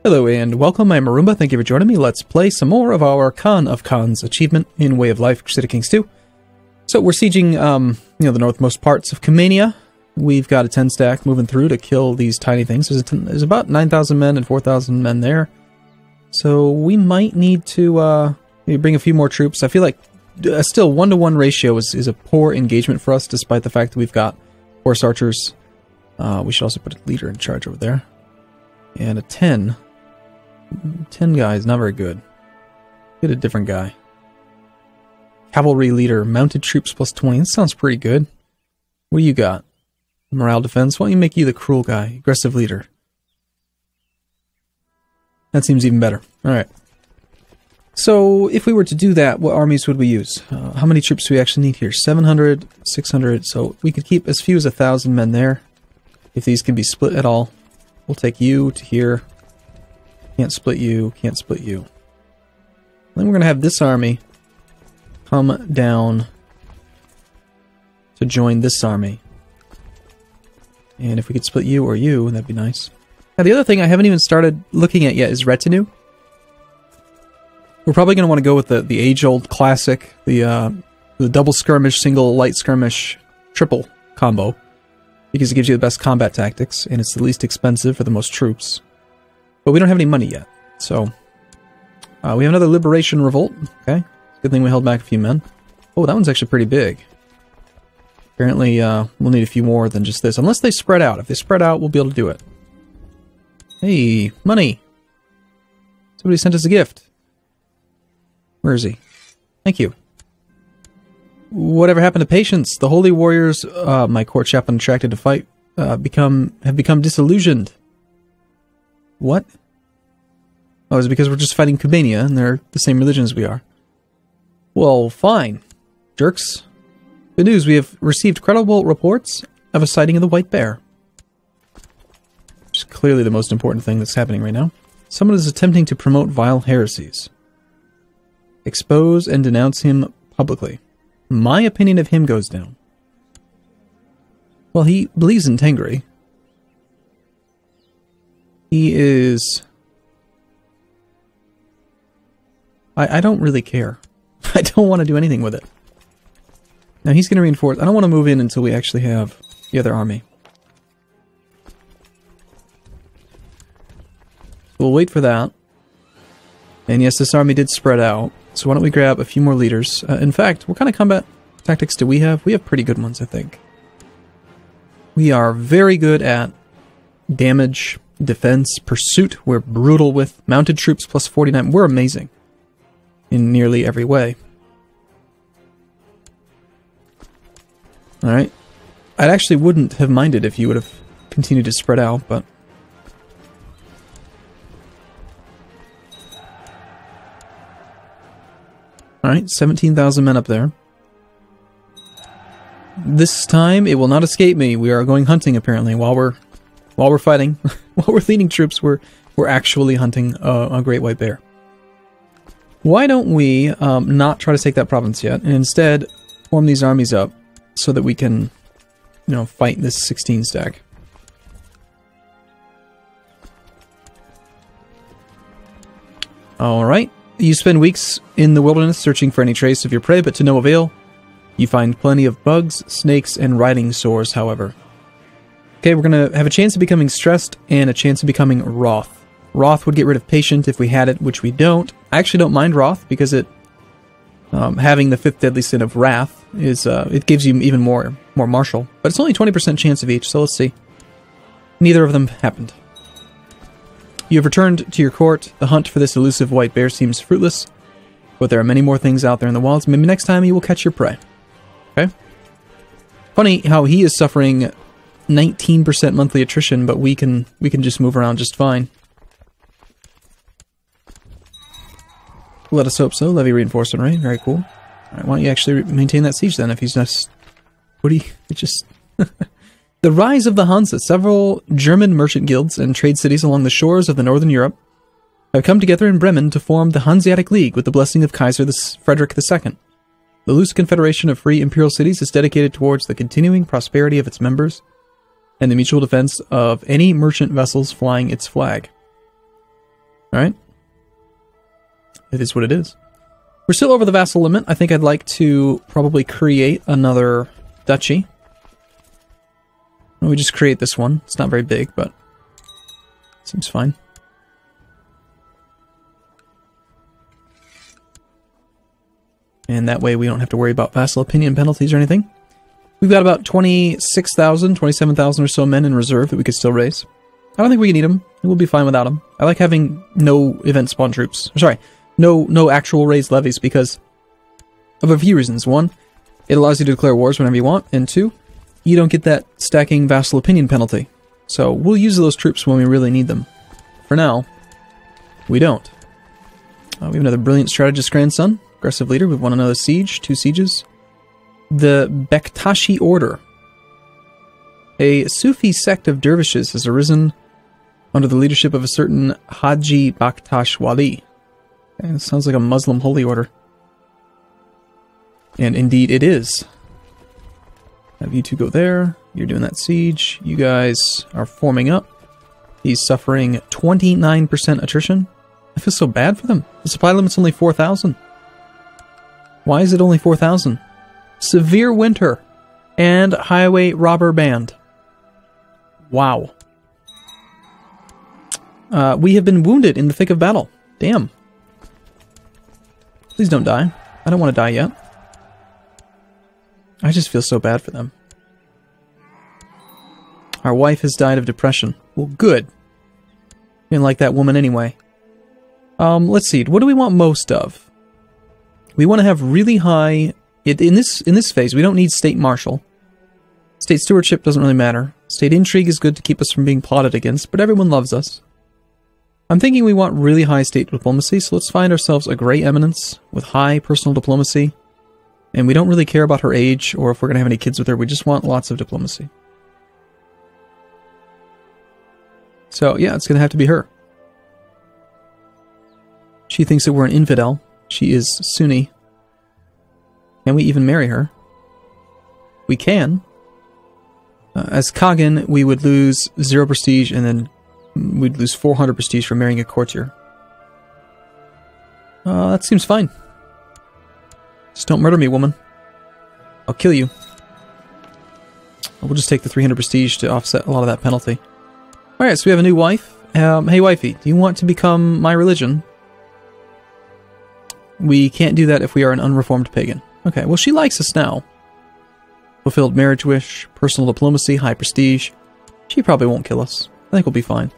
Hello and welcome, I'm Arumba, thank you for joining me. Let's play some more of our Khan of Khans achievement in Way of Life, Crusader Kings 2. So we're sieging, the northmost parts of Kumania. We've got a 10 stack moving through to kill these tiny things. There's about 9,000 men and 4,000 men there. So we might need to maybe bring a few more troops. I feel like still 1-to-1 ratio is a poor engagement for us, despite the fact that we've got horse archers. We should also put a leader in charge over there. And a 10 guy is not very good. Get a different guy. Cavalry leader, mounted troops plus 20. That sounds pretty good. What do you got? Morale defense. Why don't you make you the cruel guy? Aggressive leader. That seems even better. Alright. So, if we were to do that, what armies would we use? How many troops do we actually need here? 700, 600. So, we could keep as few as 1,000 men there. If these can be split at all. We'll take you to here. Can't split you, can't split you. Then we're going to have this army come down to join this army. And if we could split you or you, that'd be nice. Now the other thing I haven't even started looking at yet is retinue. We're probably going to want to go with the age-old classic, the double skirmish, single light skirmish, triple combo. Because it gives you the best combat tactics, and it's the least expensive for the most troops. But we don't have any money yet, so... we have another Liberation Revolt, okay. Good thing we held back a few men. Oh, that one's actually pretty big. Apparently, we'll need a few more than just this. Unless they spread out. If they spread out, we'll be able to do it. Hey, money! Somebody sent us a gift. Where is he? Thank you. Whatever happened to patience? The holy warriors, my court chaplain attracted to fight, have become disillusioned. What? Oh, is it because we're just fighting Kumania and they're the same religion as we are? Well, fine. Jerks. Good news, we have received credible reports of a sighting of the white bear. Which is clearly the most important thing that's happening right now. Someone is attempting to promote vile heresies. Expose and denounce him publicly. My opinion of him goes down. Well, he believes in Tengri. He is... I don't really care. I don't want to do anything with it. Now he's going to reinforce... I don't want to move in until we actually have the other army. We'll wait for that. And yes, this army did spread out. So why don't we grab a few more leaders. In fact, what kind of combat tactics do we have? We have pretty good ones, I think. We are very good at damage, defense, pursuit. We're brutal with mounted troops plus 49. We're amazing in nearly every way. Alright. I actually wouldn't have minded if you would have continued to spread out, but... Alright, 17,000 men up there. This time, it will not escape me. We are going hunting, apparently, while we're fighting. While we're leading troops, we're actually hunting a great white bear. Why don't we not try to take that province yet, and instead form these armies up so that we can, fight this 16 stack. Alright. You spend weeks in the wilderness searching for any trace of your prey, but to no avail. You find plenty of bugs, snakes, and riding sores, however. Okay, we're going to have a chance of becoming stressed and a chance of becoming wroth. Wroth would get rid of patient if we had it, which we don't. I actually don't mind wroth because it, having the 5th deadly sin of wrath, is it gives you even more martial. But it's only 20% chance of each, so let's see. Neither of them happened. You have returned to your court. The hunt for this elusive white bear seems fruitless, but there are many more things out there in the wilds. Maybe next time you will catch your prey. Okay? Funny how he is suffering 19% monthly attrition, but we can just move around just fine. Let us hope so. Levy reinforcement rate. Very cool. Alright, why don't you actually maintain that siege then if he's just... What do you... It just... The rise of the Hansa. Several German merchant guilds and trade cities along the shores of the northern Europe have come together in Bremen to form the Hanseatic League with the blessing of Kaiser Frederick II. The loose confederation of free imperial cities is dedicated towards the continuing prosperity of its members and the mutual defense of any merchant vessels flying its flag. Alright. It is what it is. We're still over the vassal limit. I think I'd like to probably create another duchy. We just create this one. It's not very big, but seems fine. And that way we don't have to worry about vassal opinion penalties or anything. We've got about 26,000, 27,000 or so men in reserve that we could still raise. I don't think we need them. We'll be fine without them. I like having no event spawn troops. Sorry, no actual raised levies because of a few reasons. One, it allows you to declare wars whenever you want. And two, you don't get that stacking vassal opinion penalty. So we'll use those troops when we really need them. For now, we don't. We have another brilliant strategist grandson. Aggressive leader. We've won another siege. 2 sieges. The Bektashi Order. A Sufi sect of dervishes has arisen under the leadership of a certain Haji Bakhtash Wali. Okay, sounds like a Muslim holy order. And indeed it is. Have you two go there. You're doing that siege. You guys are forming up. He's suffering 29% attrition. I feel so bad for them. The supply limit's only 4,000. Why is it only 4,000? Severe winter and highway robber band. Wow. We have been wounded in the thick of battle. Damn. Please don't die. I don't want to die yet. I just feel so bad for them. Our wife has died of depression. Well, good. Didn't like that woman anyway. Let's see. What do we want most of? We want to have really high... In this phase, we don't need state marshal. State stewardship doesn't really matter. State intrigue is good to keep us from being plotted against, but everyone loves us. I'm thinking we want really high state diplomacy, so let's find ourselves a Grey Eminence with high personal diplomacy. And we don't really care about her age or if we're going to have any kids with her. We just want lots of diplomacy. So, yeah, it's going to have to be her. She thinks that we're an infidel. She is Sunni. Can we even marry her? We can. As Kagan, we would lose 0 prestige, and then we'd lose 400 prestige for marrying a courtier. That seems fine. Just don't murder me, woman. I'll kill you. We'll just take the 300 prestige to offset a lot of that penalty. Alright, so we have a new wife. Hey, wifey, do you want to become my religion? We can't do that if we are an unreformed pagan. Okay, well, she likes us now. Fulfilled marriage wish, personal diplomacy, high prestige. She probably won't kill us. I think we'll be fine.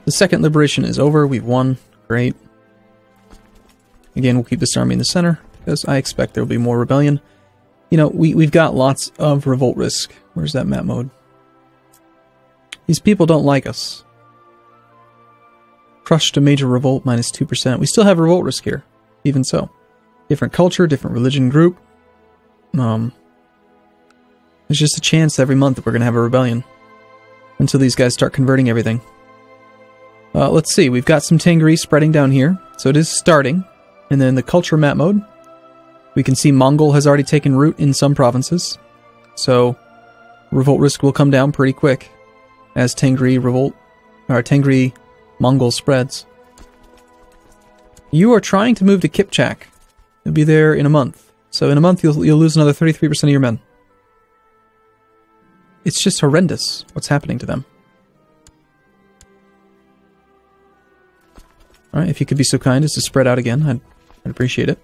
The second liberation is over. We've won. Great. Again, we'll keep this army in the center, because I expect there will be more rebellion. You know, we've got lots of revolt risk. Where's that map mode? These people don't like us. Crushed a major revolt, minus 2%. We still have revolt risk here, even so. Different culture, different religion group. There's just a chance every month that we're going to have a rebellion. Until these guys start converting everything. Let's see, we've got some Tengri spreading down here. So it is starting. And then the culture map mode. We can see Mongol has already taken root in some provinces. So revolt risk will come down pretty quick as Tengri Mongol spreads. You are trying to move to Kipchak. You'll be there in a month. So in a month you'll lose another 33% of your men. It's just horrendous what's happening to them. Alright, if you could be so kind as to spread out again, I'd appreciate it.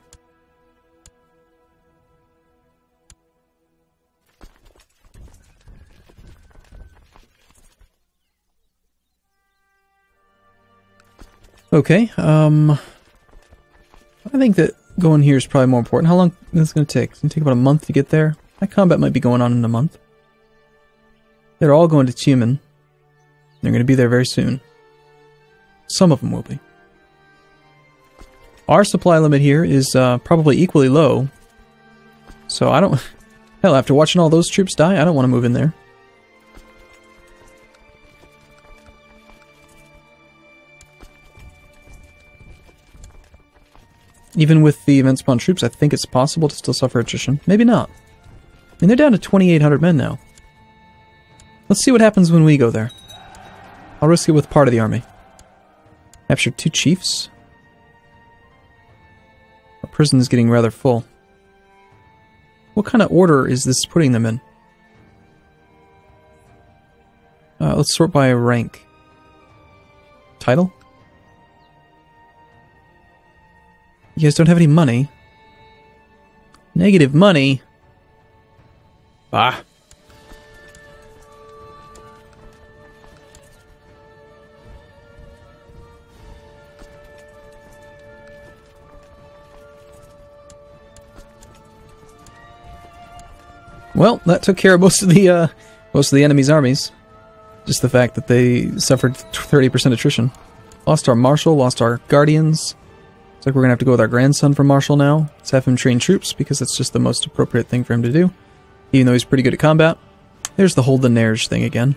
Okay, I think that going here is probably more important. How long is it going to take? It's going to take about a month to get there. That combat might be going on in a month. They're all going to Tumen. They're going to be there very soon. Some of them will be. Our supply limit here is probably equally low. So I don't... Hell, after watching all those troops die, I don't want to move in there. Even with the event spawn troops, I think it's possible to still suffer attrition. Maybe not. I mean, they're down to 2,800 men now. Let's see what happens when we go there. I'll risk it with part of the army. Captured 2 chiefs. Our prison is getting rather full. What kind of order is this putting them in? Let's sort by rank. Title? You guys don't have any money. Negative money? Bah. Well, that took care of most of the enemy's armies. Just the fact that they suffered 30% attrition. Lost our marshal, lost our guardians. Looks like we're gonna have to go with our grandson for marshal now. Let's have him train troops because that's just the most appropriate thing for him to do. Even though he's pretty good at combat. There's the hold the Nerj thing again.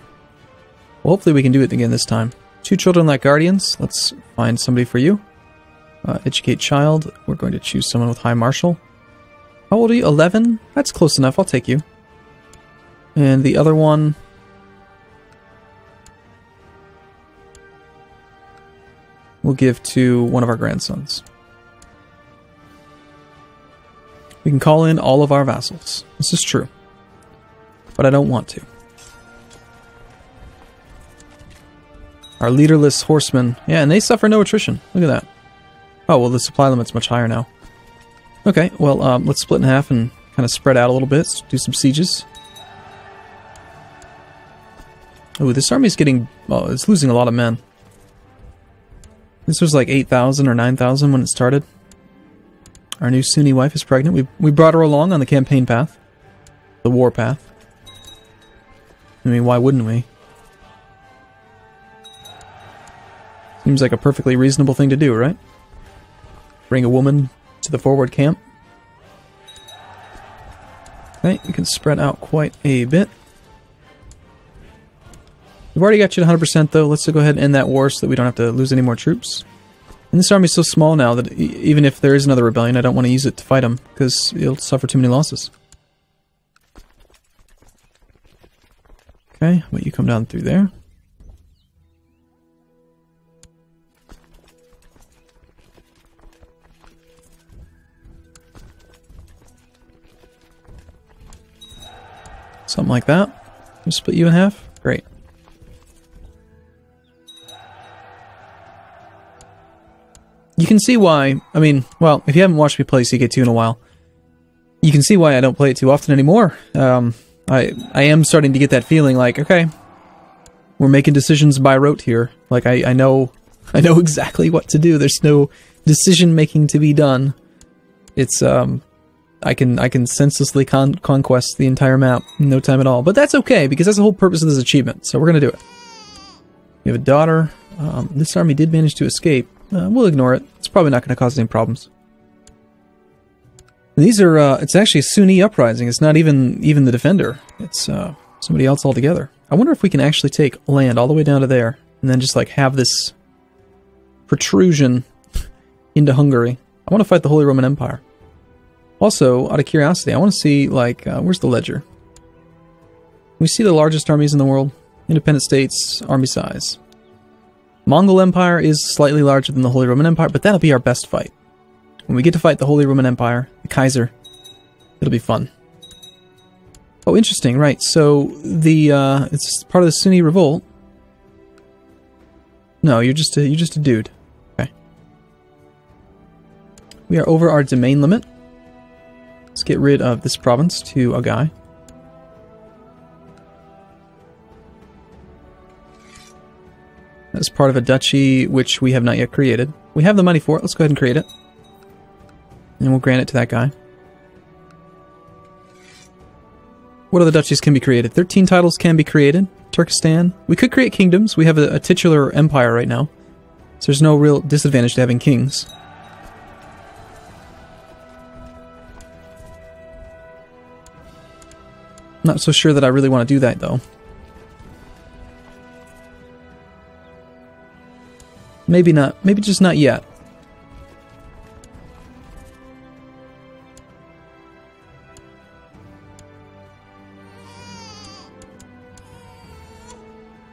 Well, hopefully we can do it again this time. 2 children like guardians. Let's find somebody for you. Educate child. We're going to choose someone with high marshal. How old are you? 11? That's close enough. I'll take you. And the other one... we'll give to one of our grandsons. We can call in all of our vassals. This is true. But I don't want to. Our leaderless horsemen. Yeah, and they suffer no attrition. Look at that. Oh, well, the supply limit's much higher now. Okay, well, let's split in half and kind of spread out a little bit. Let's do some sieges. Ooh, this army's getting... well, it's losing a lot of men. This was like 8,000 or 9,000 when it started. Our new Sunni wife is pregnant. We brought her along on the campaign path. The war path. I mean, why wouldn't we? Seems like a perfectly reasonable thing to do, right? Bring a woman to the forward camp. Okay, you can spread out quite a bit. We've already got you to 100% though. Let's go ahead and end that war so that we don't have to lose any more troops. And this army's so small now that even if there is another rebellion, I don't want to use it to fight them because it'll suffer too many losses. Okay, well, you come down through there. Something like that. We'll split you in half. Great. You can see why, I mean, well, if you haven't watched me play CK2 in a while, you can see why I don't play it too often anymore. I am starting to get that feeling like, okay, we're making decisions by rote here. Like, I know exactly what to do. There's no decision making to be done. It's, I can senselessly conquest the entire map in no time at all. But that's okay, because that's the whole purpose of this achievement, so we're gonna do it. We have a daughter. This army did manage to escape. We'll ignore it. It's probably not going to cause any problems. These are, it's actually a Sunni uprising. It's not even the defender. It's somebody else altogether. I wonder if we can actually take land all the way down to there, and then just like have this protrusion into Hungary. I want to fight the Holy Roman Empire. Also, out of curiosity, I want to see, like, where's the ledger? We see the largest armies in the world. Independent states, army size. Mongol Empire is slightly larger than the Holy Roman Empire, but that'll be our best fight. When we get to fight the Holy Roman Empire, the Kaiser, it'll be fun. Oh, interesting, right. So, it's part of the Sunni revolt. No, you're just a dude. Okay. We are over our domain limit. Let's get rid of this province to a guy. That's part of a duchy which we have not yet created. We have the money for it. Let's go ahead and create it. And we'll grant it to that guy. What other duchies can be created? 13 titles can be created. Turkestan. We could create kingdoms. We have a titular empire right now. So there's no real disadvantage to having kings. Not so sure that I really want to do that, though. Maybe not. Maybe just not yet.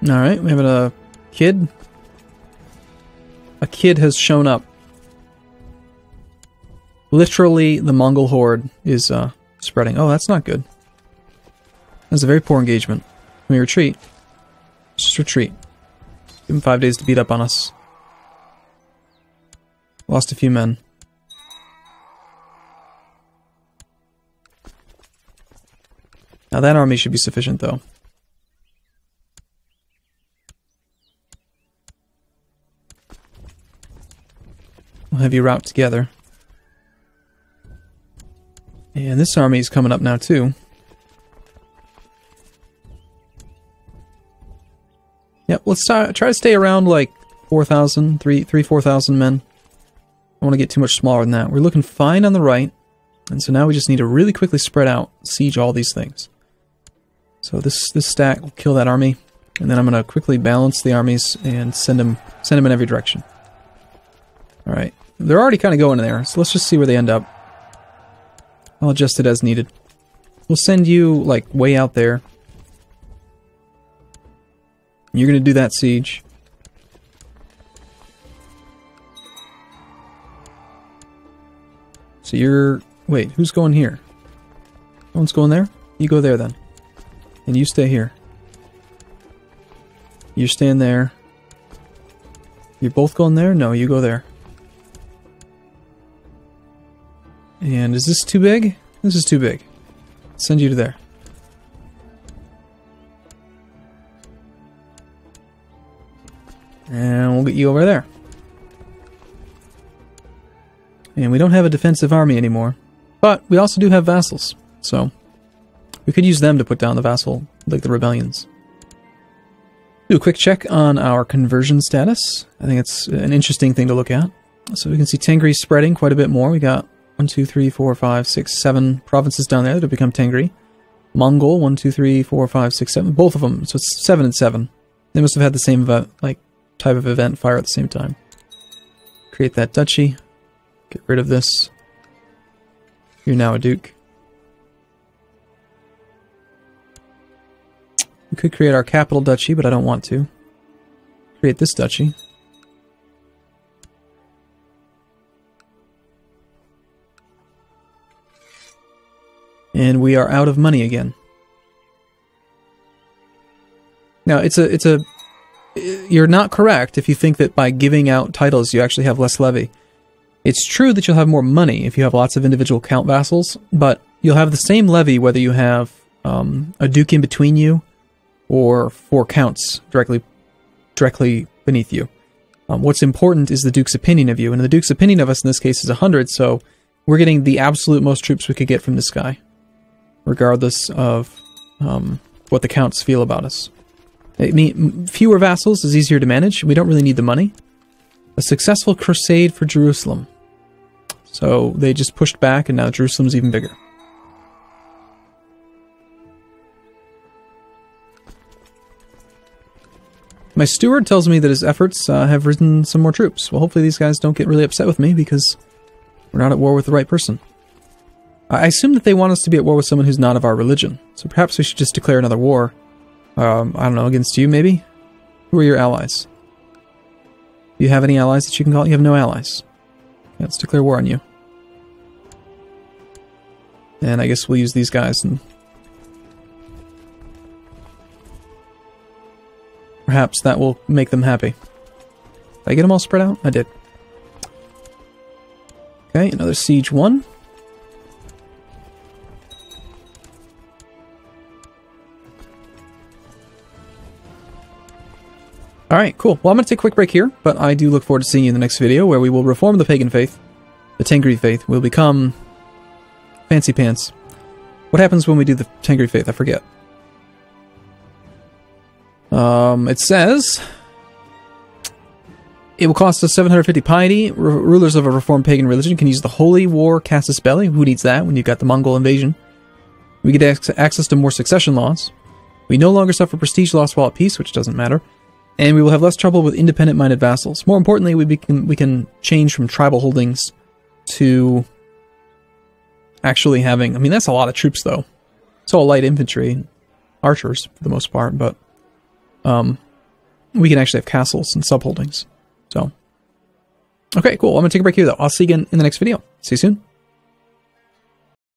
Alright, we have a kid. a kid has shown up. Literally, the Mongol Horde is spreading. Oh, that's not good. That's a very poor engagement. Can we retreat? Just retreat. Give them 5 days to beat up on us. Lost a few men. Now that army should be sufficient, though. We'll have you route together. And this army is coming up now, too. Yep, let's try to stay around, like, 4,000, 4,000 men. I don't want to get too much smaller than that. We're looking fine on the right. And so now we just need to really quickly spread out, siege all these things. So this stack will kill that army. And then I'm going to quickly balance the armies and send them in every direction. Alright. They're already kind of going there, so let's just see where they end up. I'll adjust it as needed. We'll send you, like, way out there. You're going to do that siege. So you're... Wait, who's going here? No one's going there? You go there, then. And you stay here. You're staying there. You're both going there? No, you go there. And is this too big? This is too big. Send you to there. And we'll get you over there. And we don't have a defensive army anymore. But we also do have vassals. So we could use them to put down the vassal, like the rebellions. Do a quick check on our conversion status. I think it's an interesting thing to look at. So we can see Tengri spreading quite a bit more. We got 1, 2, 3, 4, 5, 6, 7 provinces down there that have become Tengri. Mongol, 1, 2, 3, 4, 5, 6, 7. Both of them. So it's 7 and 7. They must have had the same event, like type of event fire at the same time. Create that duchy. Get rid of this. You're now a duke. We could create our capital duchy, but I don't want to. Create this duchy. And we are out of money again. Now, you're not correct if you think that by giving out titles you actually have less levy. It's true that you'll have more money if you have lots of individual count vassals, but you'll have the same levy whether you have a duke in between you or 4 counts directly beneath you. What's important is the duke's opinion of you, and the duke's opinion of us in this case is 100, so we're getting the absolute most troops we could get from this guy, regardless of what the counts feel about us. I mean, fewer vassals is easier to manage. We don't really need the money. A successful crusade for Jerusalem. So they just pushed back, and now Jerusalem's even bigger. My steward tells me that his efforts have risen some more troops. Well, hopefully these guys don't get really upset with me, because we're not at war with the right person. I assume that they want us to be at war with someone who's not of our religion. So perhaps we should just declare another war. I don't know, against you, maybe? Who are your allies? Do you have any allies that you can call? You have no allies. Yeah, let's declare war on you. And I guess we'll use these guys and... perhaps that will make them happy. Did I get them all spread out? I did. Okay, another siege 1. Alright, cool. Well, I'm going to take a quick break here, but I do look forward to seeing you in the next video, where we will reform the pagan faith, the Tengri faith. We'll become fancy pants. What happens when we do the Tengri faith? I forget. It says... it will cost us 750 piety. Rulers of a reformed pagan religion can use the Holy War Casus Belli. Who needs that when you've got the Mongol invasion? We get access to more succession laws. We no longer suffer prestige loss while at peace, which doesn't matter. And we will have less trouble with independent-minded vassals. More importantly, we can change from tribal holdings to actually having... I mean, that's a lot of troops, though. It's all light infantry, archers, for the most part, but we can actually have castles and subholdings. So, Okay, cool. I'm going to take a break here, though. I'll see you again in the next video. See you soon.